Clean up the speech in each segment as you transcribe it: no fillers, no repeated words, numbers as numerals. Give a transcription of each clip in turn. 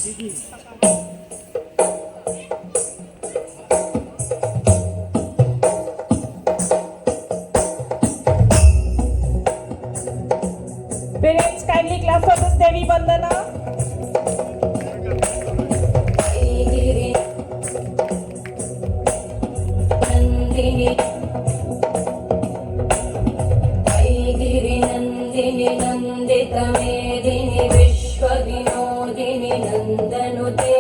Parents, kindly clap for this Devi Bandana. Nandini Nandit मेदिनी विश्व विनोदिनी नंदनुते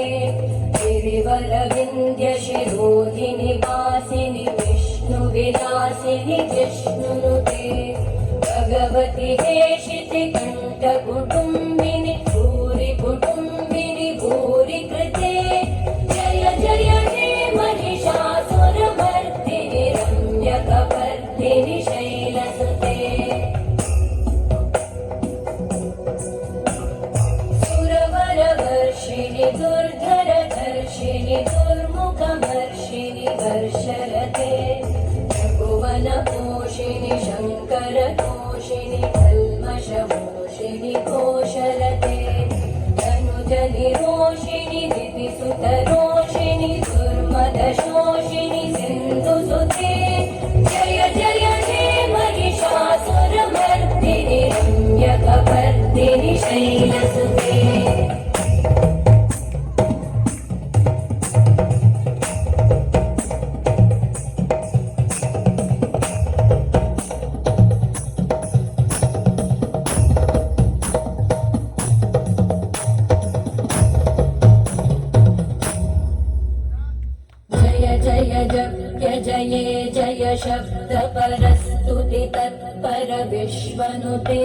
गिरिवर विंध्य शिरोधिनी वासिनी विष्णु विलासिनी जिष्णुनुते भगवती हेशिति कंठ कुटुंबिनी भूरि कुटुंबिनी भूरि कृते जय जय हे महिषासुरमर्दिनि रम्यकपर्दिनि शैलसुते सुरवरवर्षिणि दुर्धरधर्षिणि दुर्मुखमर्षिणि वर्षरते त्रिभुवनपोषिणि शङ्करतोषिणि कल्मषमोषिणि घोषरते तनुजनिरोषिणि दितिसुतरोषिणि दुर्मदशोषिणि सिन्धुसुते जय जय हे महिषासुरमर्दिनि रम्यकपर्दिनि शैलसुते जये जय शब्द परस्तुति तत्पर विश्वनुते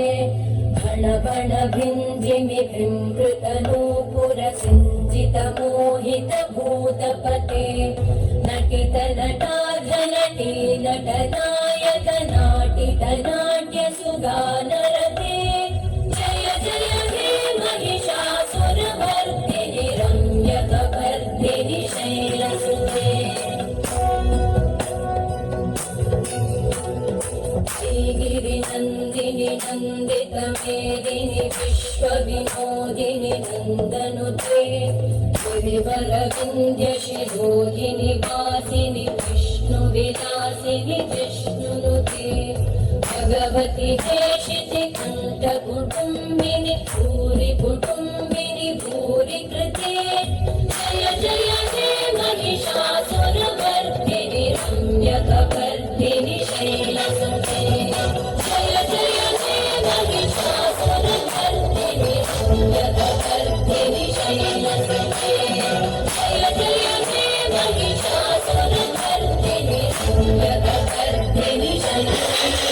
भण भण भिन्धिमि विमृत नूपुर सिञ्चित मोहित भूतपते नटित नटार्धनटी नटनायक नाटित नाट्य सुगानरते जय जय हे महिषासुरमर्दिनि रम्यकपर्दिनि शैलसुते गिरिनन्दिनि नन्दित मेदिनि विश्व विनोदिनि नन्दनुते गिरिवर विन्ध्य शिरोधिनि वासिनि विष्णु विलासिनि जिष्णुनुते भगवति हेशिति कंठ कुटुंबिनि भूरि कुटुंबिनि भूरि कृते जय जय हे महिषासुरमर्दिनि रम्यकपर्दिनि शैलसुते जय जय हे महिषासुरमर्दिनि रम्यकपर्दिनि शैलसुते जय जय हे महिषासुरमर्दिनि रम्यकपर्दिनि शैलसुते